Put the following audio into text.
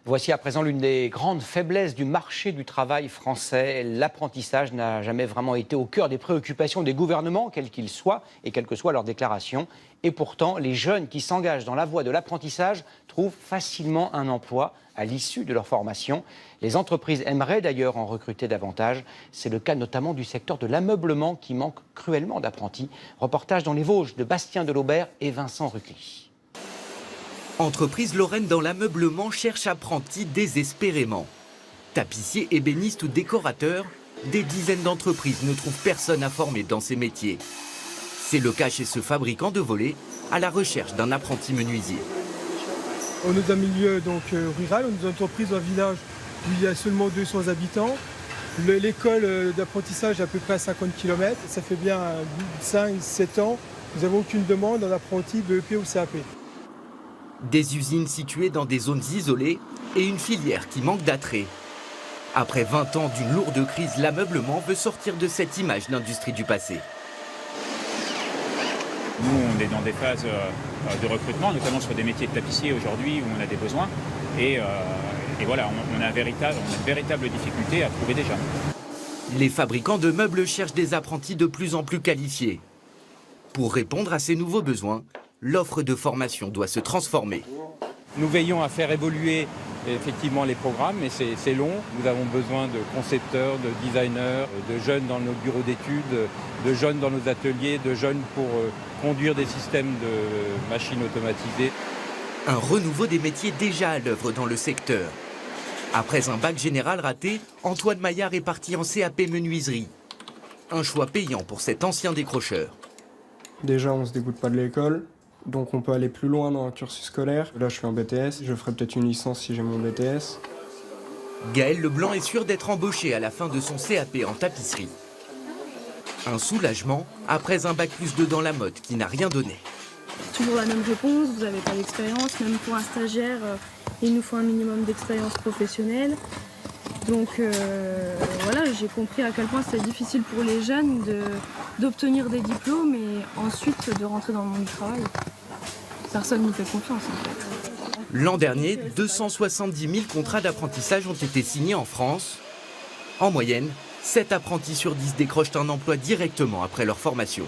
Voici à présent l'une des grandes faiblesses du marché du travail français. L'apprentissage n'a jamais vraiment été au cœur des préoccupations des gouvernements, quels qu'ils soient et quelles que soient leurs déclarations. Et pourtant, les jeunes qui s'engagent dans la voie de l'apprentissage trouvent facilement un emploi à l'issue de leur formation. Les entreprises aimeraient d'ailleurs en recruter davantage. C'est le cas notamment du secteur de l'ameublement qui manque cruellement d'apprentis. Reportage dans les Vosges de Bastien Delaubert et Vincent Rucli. Entreprise lorraine dans l'ameublement cherche apprentis désespérément. Tapissiers, ébénistes ou décorateurs, des dizaines d'entreprises ne trouvent personne à former dans ces métiers. C'est le cas chez ce fabricant de volets à la recherche d'un apprenti menuisier. On est dans un milieu rural, on est dans une entreprise dans un village où il y a seulement 200 habitants. L'école d'apprentissage est à peu près à 50 km. Ça fait bien 5-7 ans. Nous n'avons aucune demande en apprenti BEP ou CAP. Des usines situées dans des zones isolées et une filière qui manque d'attrait. Après 20 ans d'une lourde crise, l'ameublement veut sortir de cette image d'industrie du passé. Nous, on est dans des phases de recrutement, notamment sur des métiers de tapissier aujourd'hui où on a des besoins. Et voilà, on a une véritable difficulté à trouver des jeunes. Les fabricants de meubles cherchent des apprentis de plus en plus qualifiés. Pour répondre à ces nouveaux besoins, l'offre de formation doit se transformer. Nous veillons à faire évoluer effectivement les programmes, mais c'est long. Nous avons besoin de concepteurs, de designers, de jeunes dans nos bureaux d'études, de jeunes dans nos ateliers, de jeunes pour conduire des systèmes de machines automatisées. Un renouveau des métiers déjà à l'œuvre dans le secteur. Après un bac général raté, Antoine Maillard est parti en CAP menuiserie. Un choix payant pour cet ancien décrocheur. Déjà, on ne se dégoûte pas de l'école, donc on peut aller plus loin dans un cursus scolaire. Là, je suis en BTS, je ferai peut-être une licence si j'ai mon BTS. Gaël Leblanc est sûr d'être embauché à la fin de son CAP en tapisserie. Un soulagement après un bac plus 2 dans la mode qui n'a rien donné. Toujours la même réponse, vous n'avez pas d'expérience, même pour un stagiaire, il nous faut un minimum d'expérience professionnelle. Donc voilà, j'ai compris à quel point c'était difficile pour les jeunes d'obtenir des diplômes et ensuite de rentrer dans le monde du travail. Personne ne nous fait confiance en fait. L'an dernier, 270 000 contrats d'apprentissage ont été signés en France. En moyenne, 7 apprentis sur 10 décrochent un emploi directement après leur formation.